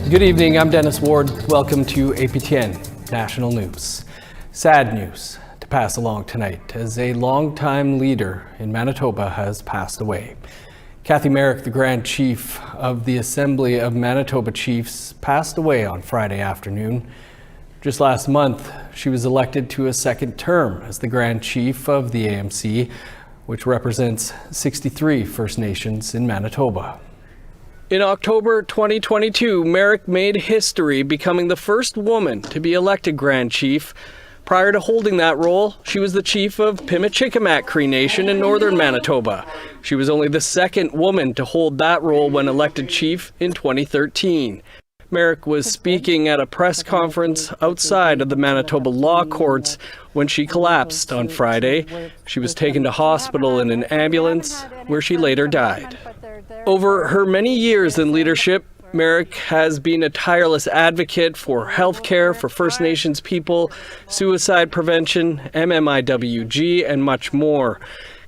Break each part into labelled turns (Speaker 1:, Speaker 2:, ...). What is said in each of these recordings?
Speaker 1: Good evening, I'm Dennis Ward. Welcome to APTN National News. Sad news to pass along tonight as a longtime leader in Manitoba has passed away. Cathy Merrick, the Grand Chief of the Assembly of Manitoba Chiefs, passed away on Friday afternoon. Just last month, she was elected to a second term as the Grand Chief of the AMC, which represents 63 First Nations in Manitoba. In October 2022, Merrick made history, becoming the first woman to be elected Grand Chief. Prior to holding that role, she was the chief of Pimicikamak Cree Nation in northern Manitoba. She was only the second woman to hold that role when elected chief in 2013. Merrick was speaking at a press conference outside of the Manitoba Law Courts when she collapsed on Friday. She was taken to hospital in an ambulance where she later died. Over her many years in leadership, Merrick has been a tireless advocate for health care for First Nations people, suicide prevention, MMIWG, and much more.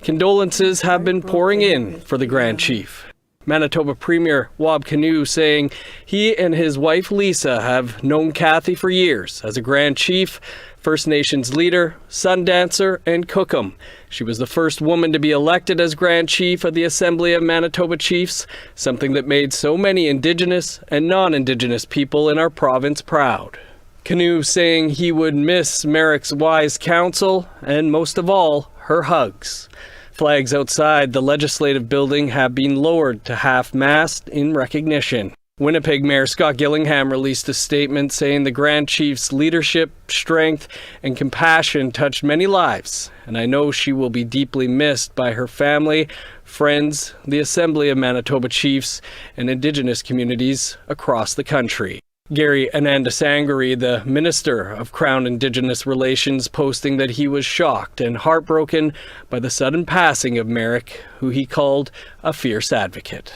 Speaker 1: Condolences have been pouring in for the Grand Chief. Manitoba Premier Wab Kinew saying he and his wife Lisa have known Cathy for years as a Grand Chief, First Nations leader, sun dancer, and cookum. She was the first woman to be elected as Grand Chief of the Assembly of Manitoba Chiefs, something that made so many Indigenous and non-Indigenous people in our province proud. Kinew saying he would miss Merrick's wise counsel and, most of all, her hugs. Flags outside the Legislative Building have been lowered to half-mast in recognition. Winnipeg Mayor Scott Gillingham released a statement saying the Grand Chief's leadership, strength, and compassion touched many lives, and I know she will be deeply missed by her family, friends, the Assembly of Manitoba Chiefs, and Indigenous communities across the country. Gary Anandasangari, the Minister of Crown Indigenous Relations, posting that he was shocked and heartbroken by the sudden passing of Merrick, who he called a fierce advocate.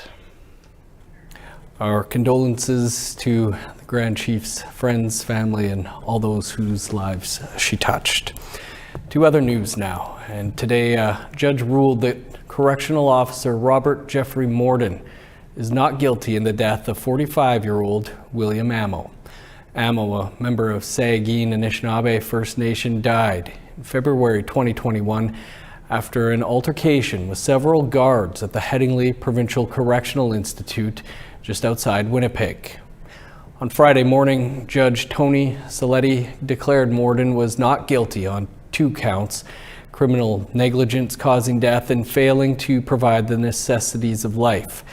Speaker 1: Our condolences to the Grand Chief's friends, family, and all those whose lives she touched. To other news now, and today a judge ruled that Correctional Officer Robert Jeffrey Morden is not guilty in the death of 45-year-old William Amo. Amo, a member of Sagin Anishinaabe First Nation, died in February 2021 after an altercation with several guards at the Headingley Provincial Correctional Institute just outside Winnipeg. On Friday morning, Judge Tony Saletti declared Morden was not guilty on 2 counts: criminal negligence causing death and failing to provide the necessities of life.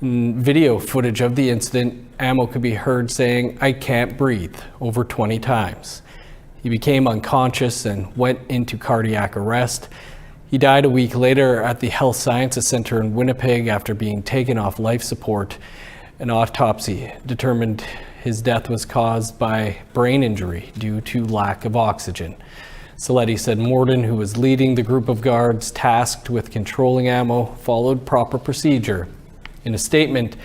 Speaker 1: In video footage of the incident, Amo could be heard saying, "I can't breathe," over 20 times. He became unconscious and went into cardiac arrest. He died a week later at the Health Sciences Centre in Winnipeg after being taken off life support. An autopsy determined his death was caused by brain injury due to lack of oxygen. Saletti said Morden, who was leading the group of guards tasked with controlling Amo, followed proper procedure. In a statement,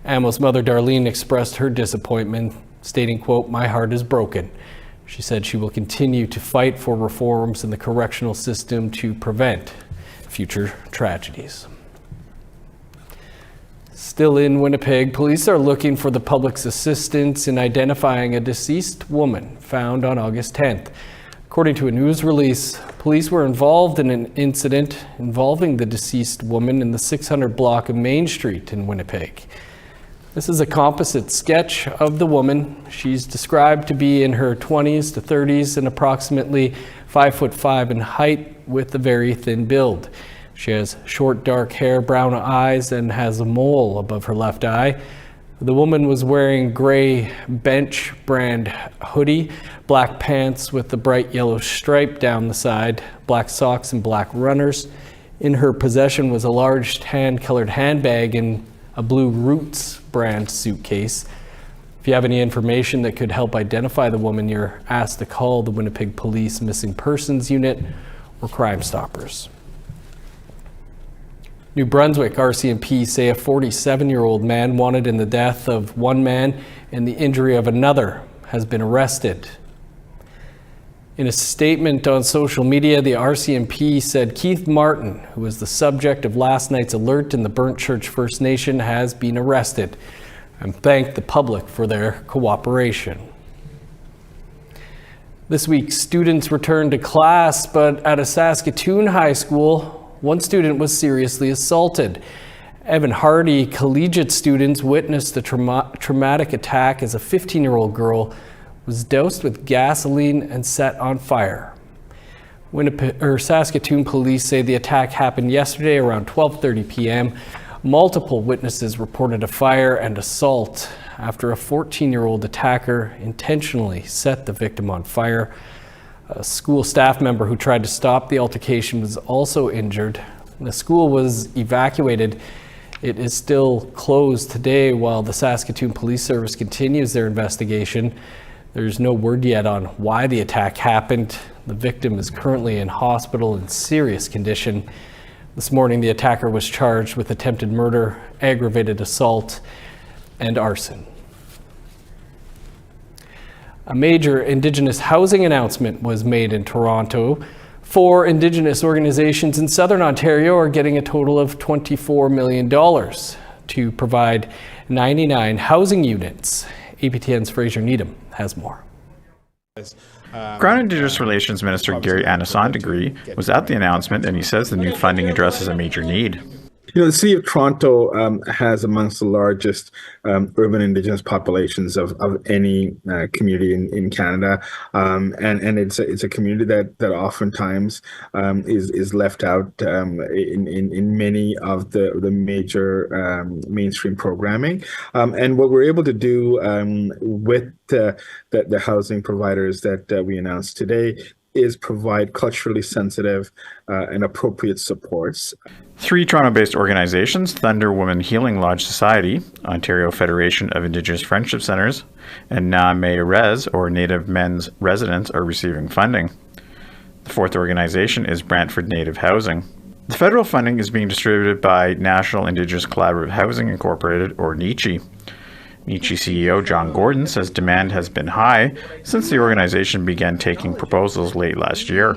Speaker 1: Amo's mother Darlene expressed her disappointment, stating, quote, "My heart is broken." She said she will continue to fight for reforms in the correctional system to prevent future tragedies. Still in Winnipeg, police are looking for the public's assistance in identifying a deceased woman found on August 10th. According to a news release, police were involved in an incident involving the deceased woman in the 600 block of Main Street in Winnipeg. This is a composite sketch of the woman. She's described to be in her 20s to 30s and approximately 5'5" in height with a very thin build. She has short dark hair, brown eyes, and has a mole above her left eye. The woman was wearing gray Bench brand hoodie, black pants with a bright yellow stripe down the side, black socks and black runners. In her possession was a large tan-colored handbag and a blue Roots brand suitcase. If you have any information that could help identify the woman, you're asked to call the Winnipeg Police Missing Persons Unit or Crime Stoppers. New Brunswick RCMP say a 47-year-old man wanted in the death of one man and the injury of another has been arrested. In a statement on social media, the RCMP said Keith Martin, who was the subject of last night's alert in the Burnt Church First Nation, has been arrested. and thanked the public for their cooperation. This week, students returned to class, but at a Saskatoon high school, one student was seriously assaulted. Evan Hardy Collegiate students witnessed the traumatic attack as a 15-year-old girl was doused with gasoline and set on fire. Saskatoon police say the attack happened yesterday around 12:30 p.m. Multiple witnesses reported a fire and assault after a 14-year-old attacker intentionally set the victim on fire. A school staff member who tried to stop the altercation was also injured. The school was evacuated. It is still closed today while the Saskatoon Police Service continues their investigation. There's no word yet on why the attack happened. The victim is currently in hospital in serious condition. This morning, the attacker was charged with attempted murder, aggravated assault, and arson. A major Indigenous housing announcement was made in Toronto. 4 Indigenous organizations in Southern Ontario are getting a total of $24 million to provide 99 housing units. APTN's Fraser Needham has more.
Speaker 2: Crown Indigenous Relations Minister Gary Anasandagri was at the announcement, and he says the new funding addresses a major need.
Speaker 3: You know, the City of Toronto has amongst the largest urban Indigenous populations of any community in Canada, and it's a community that oftentimes is left out in many of the major mainstream programming. And what we're able to do with the housing providers that we announced today is provide culturally sensitive and appropriate supports.
Speaker 2: 3 Toronto-based organizations, Thunder Woman Healing Lodge Society, Ontario Federation of Indigenous Friendship Centres, and Na Me Res, or Native Men's Residents, are receiving funding. The 4th organization is Brantford Native Housing. The federal funding is being distributed by National Indigenous Collaborative Housing Incorporated, or NICHI. NICHI CEO John Gordon says demand has been high since the organization began taking proposals late last year.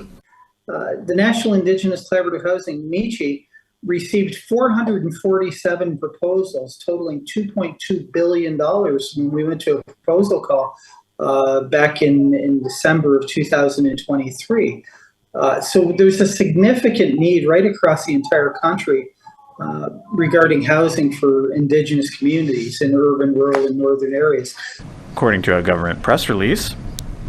Speaker 4: The National Indigenous Collaborative Housing, NICHI, received 447 proposals totaling $2.2 billion when we went to a proposal call back in December of 2023. So there's a significant need right across the entire country regarding housing for Indigenous communities in urban, rural, and northern areas.
Speaker 2: According to a government press release,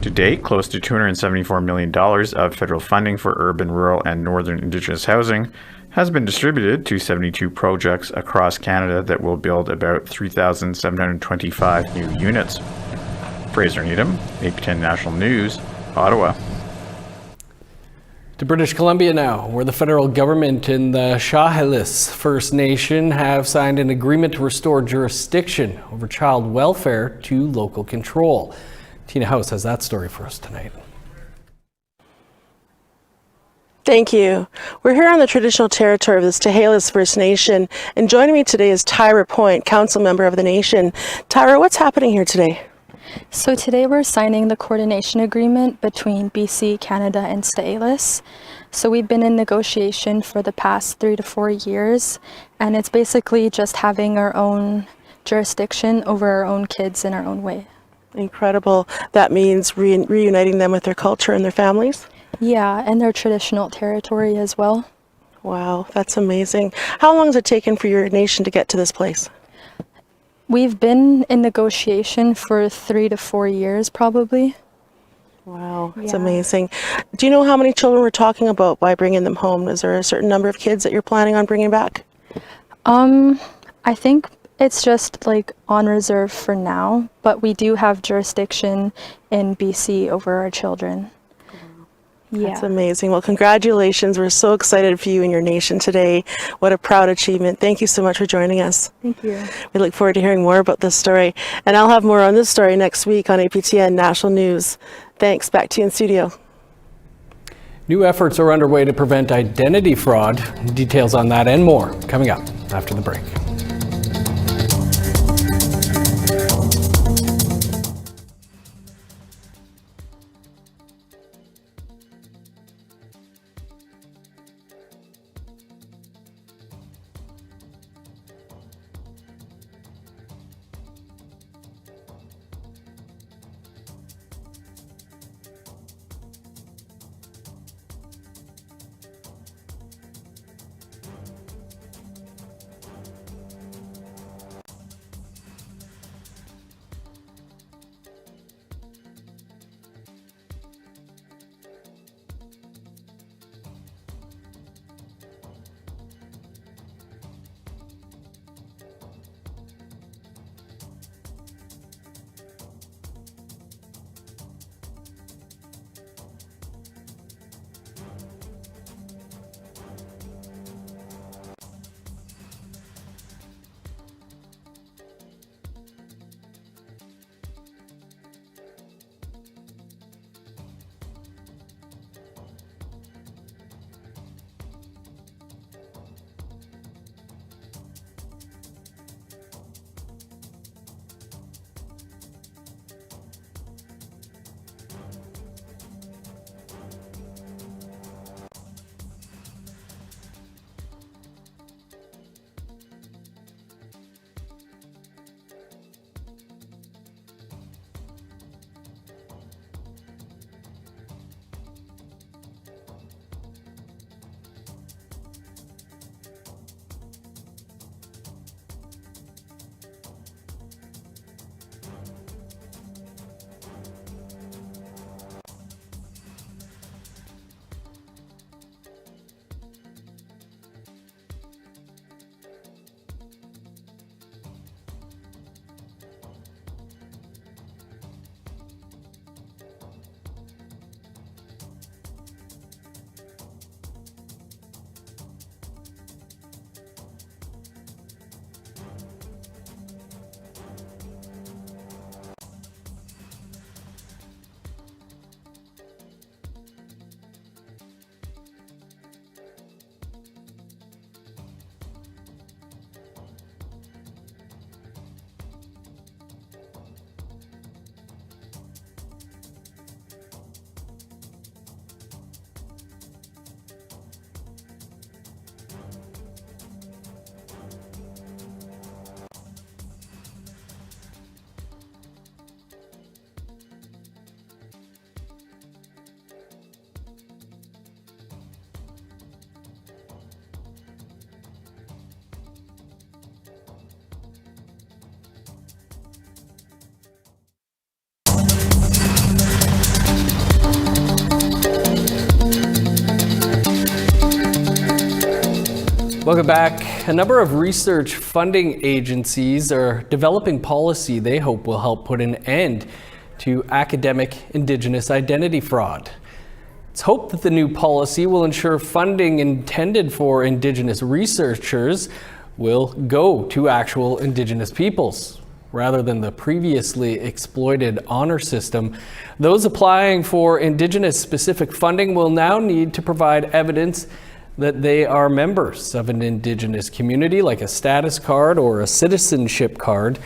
Speaker 2: to date, close to $274 million of federal funding for urban, rural, and northern Indigenous housing has been distributed to 72 projects across Canada that will build about 3,725 new units. Fraser Needham, APTN National News, Ottawa.
Speaker 1: To British Columbia now, where the federal government and the Chehalis First Nation have signed an agreement to restore jurisdiction over child welfare to local control. Tina House has that story for us tonight.
Speaker 5: Thank you. We're here on the traditional territory of the Chehalis First Nation, and joining me today is Tyra Point, council member of the nation. Tyra, what's happening here today?
Speaker 6: So today we're signing the coordination agreement between BC, Canada, and Chehalis. So we've been in negotiation for the past 3 to 4 years, and it's basically just having our own jurisdiction over our own kids in our own way.
Speaker 5: Incredible. That means reuniting them with their culture and their families?
Speaker 6: Yeah, and their traditional territory as well.
Speaker 5: Wow, that's amazing. How long has it taken for your nation to get to this place?
Speaker 6: We've been in negotiation for 3 to 4 years, probably.
Speaker 5: Wow, that's amazing. Do you know how many children we're talking about by bringing them home? Is there a certain number of kids that you're planning on bringing back?
Speaker 6: I think it's just like on reserve for now, but we do have jurisdiction in BC over our children. Yeah.
Speaker 5: That's amazing. Well, congratulations. We're so excited for you and your nation today. What a proud achievement. Thank you so much for joining us.
Speaker 6: Thank you.
Speaker 5: We look forward to hearing more about this story. And I'll have more on this story next week on APTN National News. Thanks. Back to you in studio.
Speaker 1: New efforts are underway to prevent identity fraud. Details on that and more coming up after the break. Welcome back. A number of research funding agencies are developing policy they hope will help put an end to academic Indigenous identity fraud. It's hoped that the new policy will ensure funding intended for Indigenous researchers will go to actual Indigenous peoples, rather than the previously exploited honor system. Those applying for Indigenous-specific funding will now need to provide evidence that they are members of an Indigenous community, like a status card or a citizenship card.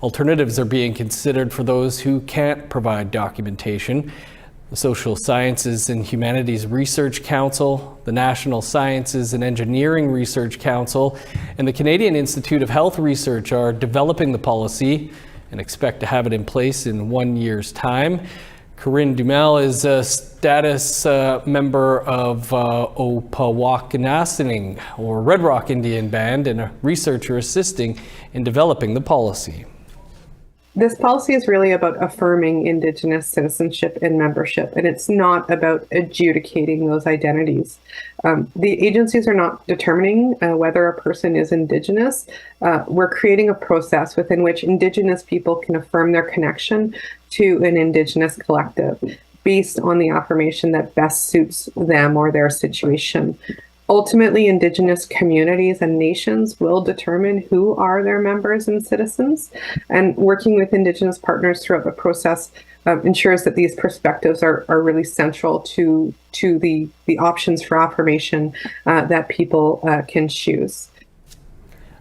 Speaker 1: Alternatives are being considered for those who can't provide documentation. The Social Sciences and Humanities Research Council, the National Sciences and Engineering Research Council, and the Canadian Institute of Health Research are developing the policy and expect to have it in place in 1 year's time. Corinne Dumel is a status member of Opawakanassining, or Red Rock Indian Band, and a researcher assisting in developing the policy.
Speaker 7: This policy is really about affirming Indigenous citizenship and membership, and it's not about adjudicating those identities. The agencies are not determining whether a person is Indigenous. We're creating a process within which Indigenous people can affirm their connection to an Indigenous collective based on the affirmation that best suits them or their situation. Ultimately, Indigenous communities and nations will determine who are their members and citizens, and working with Indigenous partners throughout the process ensures that these perspectives are really central to the options for affirmation that people can choose.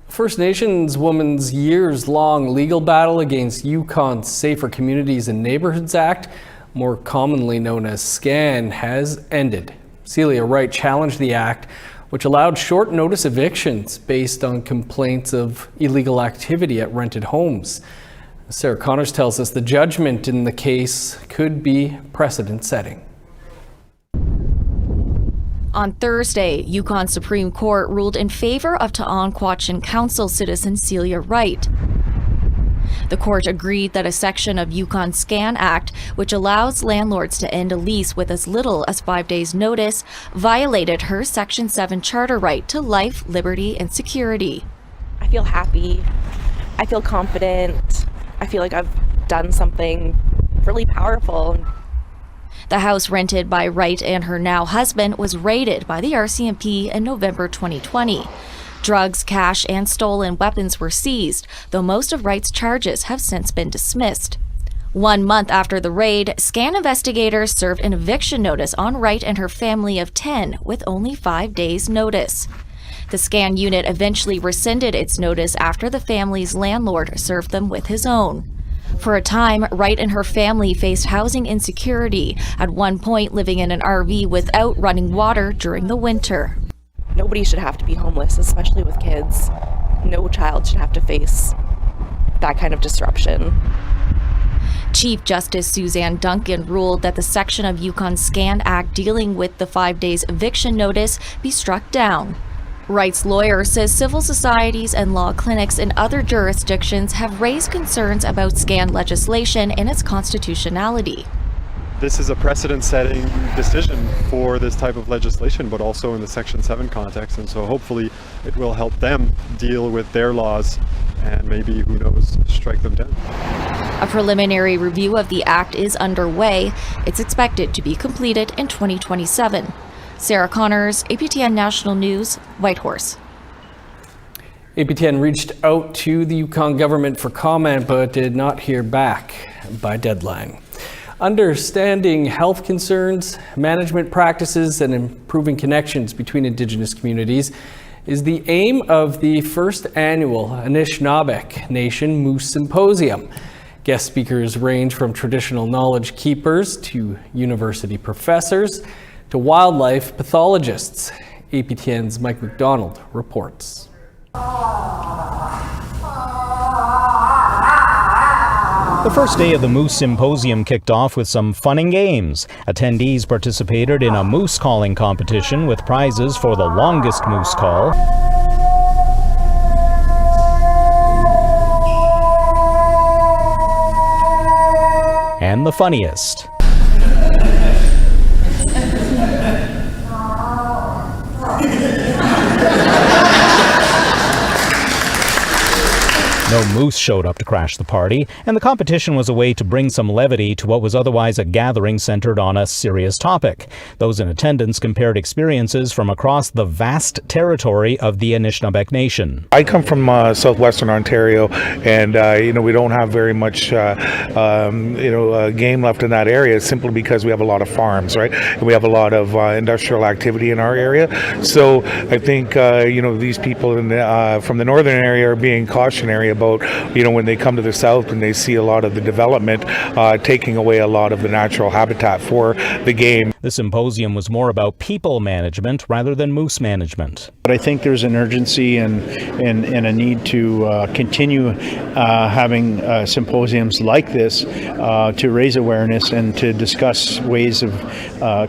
Speaker 1: First Nations woman's years-long legal battle against Yukon's Safer Communities and Neighborhoods Act, more commonly known as SCAN, has ended. Celia Wright challenged the act, which allowed short notice evictions based on complaints of illegal activity at rented homes. Sarah Connors tells us the judgment in the case could be precedent-setting.
Speaker 8: On Thursday, Yukon Supreme Court ruled in favor of Ta'anquatchin Council citizen Celia Wright. The court agreed that a section of Yukon SCAN Act, which allows landlords to end a lease with as little as 5 days' notice, violated her Section 7 charter right to life, liberty, and security.
Speaker 9: I feel happy. I feel confident. I feel like I've done something really powerful.
Speaker 8: The house rented by Wright and her now husband was raided by the RCMP in November 2020. Drugs, cash, and stolen weapons were seized, though most of Wright's charges have since been dismissed. 1 month after the raid, SCAN investigators served an eviction notice on Wright and her family of 10 with only 5 days' notice. The SCAN unit eventually rescinded its notice after the family's landlord served them with his own. For a time, Wright and her family faced housing insecurity, at one point living in an RV without running water during the winter.
Speaker 9: Nobody should have to be homeless, especially with kids. No child should have to face that kind of disruption.
Speaker 8: Chief Justice Suzanne Duncan ruled that the section of Yukon SCAN Act dealing with the 5 days eviction notice be struck down. Wright's lawyer says civil societies and law clinics in other jurisdictions have raised concerns about SCAN legislation and its constitutionality.
Speaker 10: This is a precedent-setting decision for this type of legislation, but also in the Section 7 context, and so hopefully it will help them deal with their laws and maybe, who knows, strike them down.
Speaker 8: A preliminary review of the act is underway. It's expected to be completed in 2027. Sarah Connors, APTN National News, Whitehorse.
Speaker 1: APTN reached out to the Yukon government for comment, but did not hear back by deadline. Understanding health concerns, management practices, and improving connections between Indigenous communities is the aim of the first annual Anishinaabe Nation Moose Symposium. Guest speakers range from traditional knowledge keepers to university professors to wildlife pathologists. APTN's Mike McDonald reports.
Speaker 11: The first day of the Moose Symposium kicked off with some fun and games. Attendees participated in a moose calling competition with prizes for the longest moose call and the funniest. No moose showed up to crash the party, and the competition was a way to bring some levity to what was otherwise a gathering centered on a serious topic. Those in attendance compared experiences from across the vast territory of the Anishinaabe Nation.
Speaker 12: I come from southwestern Ontario, and we don't have very much game left in that area simply because we have a lot of farms, right? And we have a lot of industrial activity in our area. So I think these people from the northern area are being cautionary about when they come to the south and they see a lot of the development taking away a lot of the natural habitat for the game.
Speaker 11: The symposium was more about people management rather than moose management.
Speaker 13: But I think there's an urgency and a need to continue having symposiums like this to raise awareness and to discuss ways of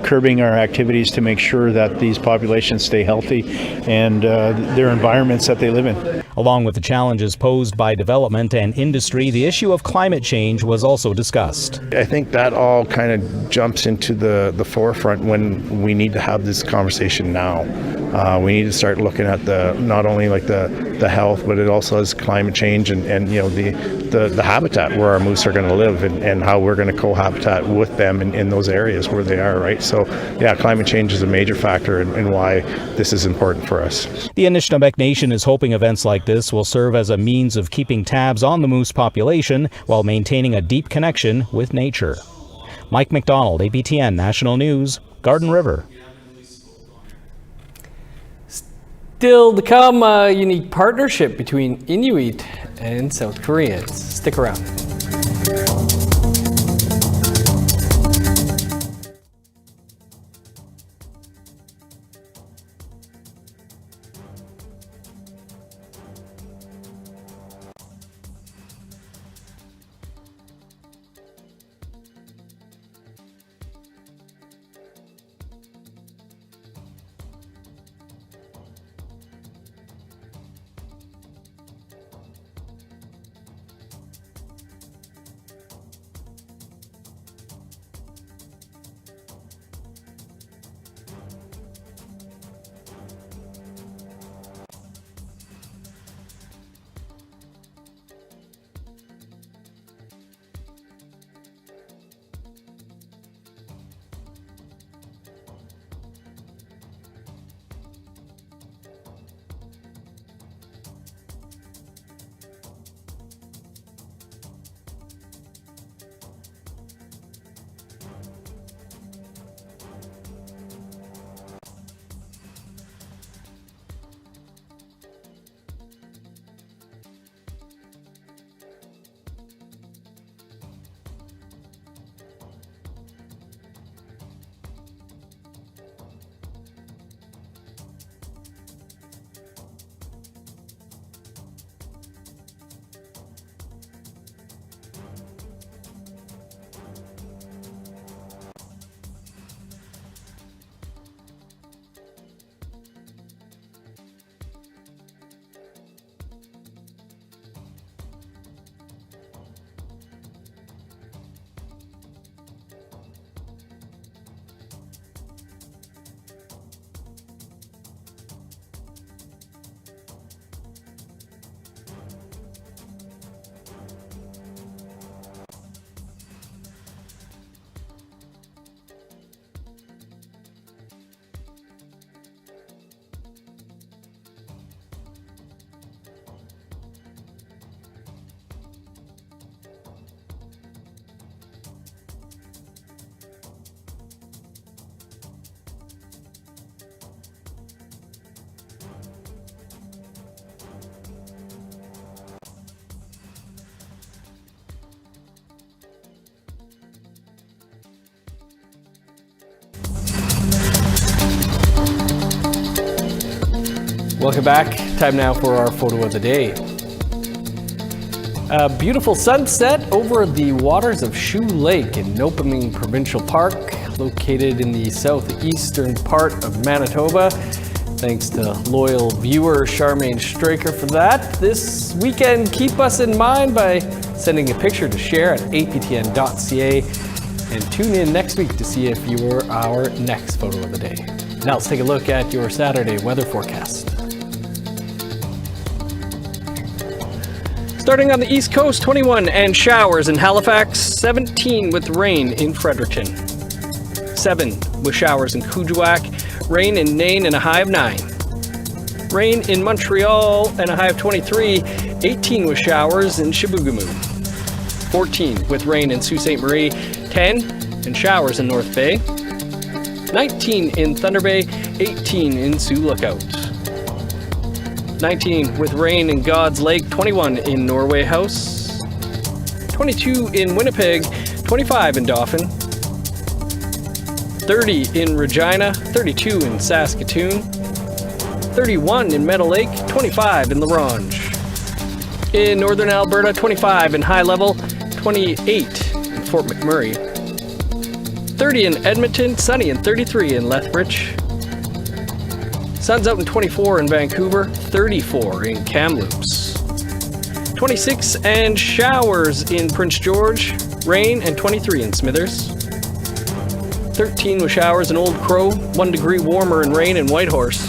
Speaker 13: curbing our activities to make sure that these populations stay healthy and their environments that they live in.
Speaker 11: Along with the challenges posed by development and industry, the issue of climate change was also discussed.
Speaker 14: I think that all kind of jumps into the forefront when we need to have this conversation now. We need to start looking at not only like the health, but it also has climate change and the habitat where our moose are going to live and how we're going to cohabitat with them in those areas where they are, right? So yeah, climate change is a major factor in why this is important for us.
Speaker 11: The Anishinaabe Nation is hoping events like this will serve as a means of keeping tabs on the moose population while maintaining a deep connection with nature. Mike McDonald, APTN National News, Garden River.
Speaker 1: Still to come, a unique partnership between Inuit and South Koreans. Stick around. Welcome back. Time now for our photo of the day. A beautiful sunset over the waters of Shoe Lake in Nopaming Provincial Park, located in the southeastern part of Manitoba. Thanks to loyal viewer Charmaine Straker for that. This weekend, keep us in mind by sending a picture to share at aptn.ca and tune in next week to see if you're our next photo of the day. Now let's take a look at your Saturday weather forecast. Starting on the East Coast, 21 and showers in Halifax, 17 with rain in Fredericton. 7 with showers in Kuujjuaq, rain in Nain and a high of 9. Rain in Montreal and a high of 23, 18 with showers in Chibougamau. 14 with rain in Sault Ste. Marie, 10 and showers in North Bay. 19 in Thunder Bay, 18 in Sioux Lookout. 19 with rain in God's Lake, 21 in Norway House. 22 in Winnipeg, 25 in Dauphin. 30 in Regina, 32 in Saskatoon. 31 in Meadow Lake, 25 in La Ronge. In northern Alberta, 25 in High Level, 28 in Fort McMurray. 30 in Edmonton, sunny and 33 in Lethbridge. Sun's out in 24 in Vancouver, 34 in Kamloops. 26 and showers in Prince George, rain and 23 in Smithers. 13 with showers in Old Crow, 1 degree warmer in rain in Whitehorse.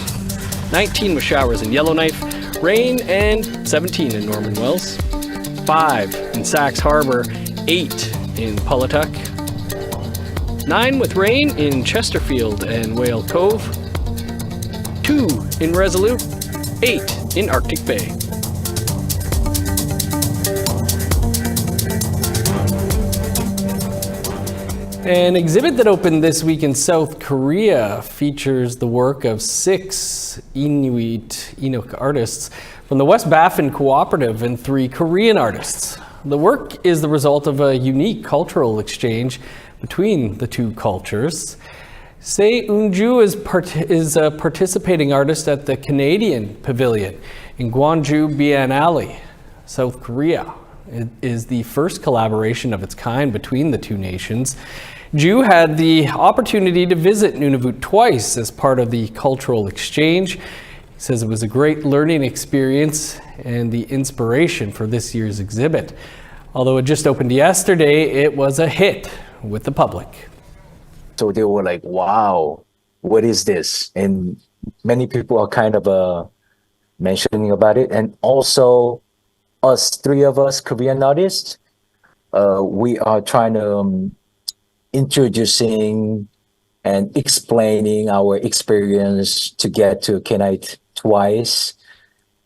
Speaker 1: 19 with showers in Yellowknife, rain and 17 in Norman Wells. 5 in Sax Harbor, 8 in Pawlatuck. 9 with rain in Chesterfield and Whale Cove. 2 in Resolute, 8 in Arctic Bay. An exhibit that opened this week in South Korea features the work of 6 Inuk artists from the West Baffin Cooperative and 3 Korean artists. The work is the result of a unique cultural exchange between the two cultures. Se Eunju is a participating artist at the Canadian Pavilion in Gwangju Biennale, South Korea. It is the first collaboration of its kind between the two nations. Ju had the opportunity to visit Nunavut twice as part of the cultural exchange. He says it was a great learning experience and the inspiration for this year's exhibit. Although it just opened yesterday, it was a hit with the public.
Speaker 15: So they were like, wow, what is this? And many people are kind of mentioning about it. And also us, 3 of us Korean artists, we are trying to introducing and explaining our experience to get to Kenite twice.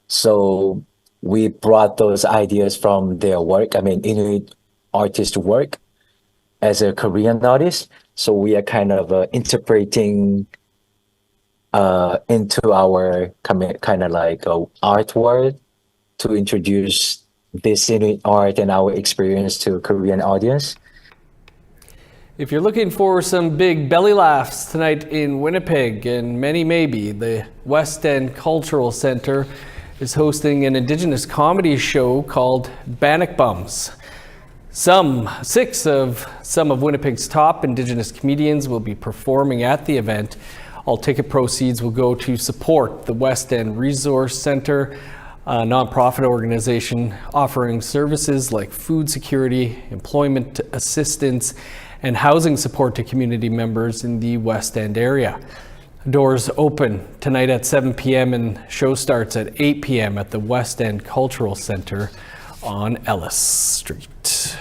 Speaker 15: So we brought those ideas from their work, Inuit artist work as a Korean artist. So we are kind of interpreting into our kind of like art world to introduce this Inuit art and our experience to a Korean audience.
Speaker 1: If you're looking for some big belly laughs tonight in Winnipeg, and many may-be, the West End Cultural Centre is hosting an Indigenous comedy show called Bannock Bums. Some of Winnipeg's top Indigenous comedians will be performing at the event. All ticket proceeds will go to support the West End Resource Centre, a nonprofit organization offering services like food security, employment assistance, and housing support to community members in the West End area. Doors open tonight at 7 p.m. and show starts at 8 p.m. at the West End Cultural Centre on Ellis Street.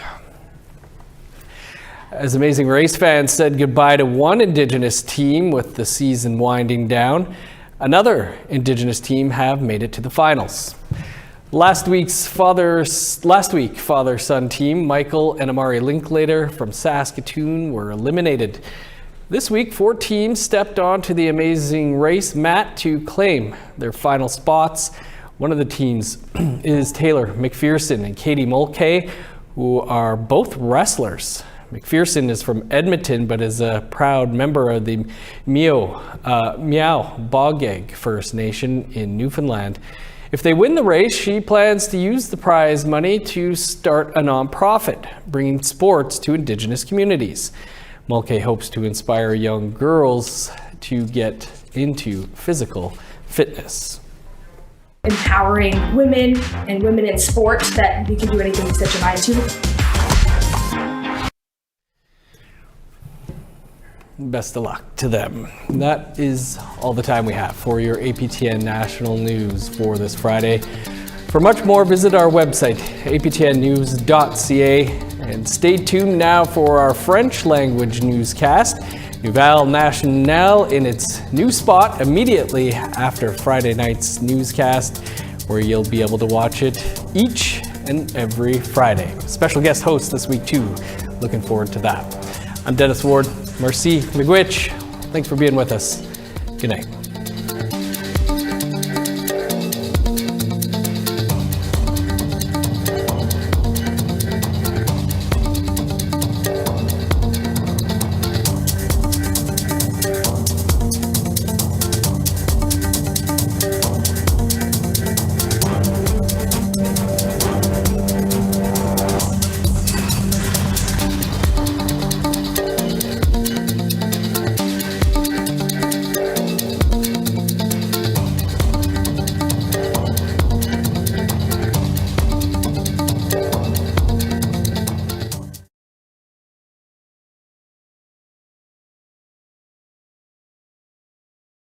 Speaker 1: As Amazing Race fans said goodbye to one Indigenous team with the season winding down, another Indigenous team have made it to the finals. Last week, father-son team Michael and Amari Linklater from Saskatoon were eliminated. This week, 4 teams stepped onto the Amazing Race mat to claim their final spots. One of the teams is Taylor McPherson and Katie Mulcahy, who are both wrestlers. McPherson is from Edmonton, but is a proud member of the Meow Bogeg First Nation in Newfoundland. If they win the race, she plans to use the prize money to start a nonprofit, bringing sports to Indigenous communities. Mulcahy hopes to inspire young girls to get into physical fitness.
Speaker 16: Empowering women and women in sport, that you can do anything you set your mind to.
Speaker 1: Best of luck to them. That is all the time we have for your APTN National News for this Friday. For much more, visit our website, aptnnews.ca, and stay tuned now for our French language newscast, Nouvelle Nationale, in its new spot immediately after Friday night's newscast, where you'll be able to watch it each and every Friday. Special guest host this week too. Looking forward to that. I'm Dennis Ward. Merci, miigwech. Thanks for being with us. Good night.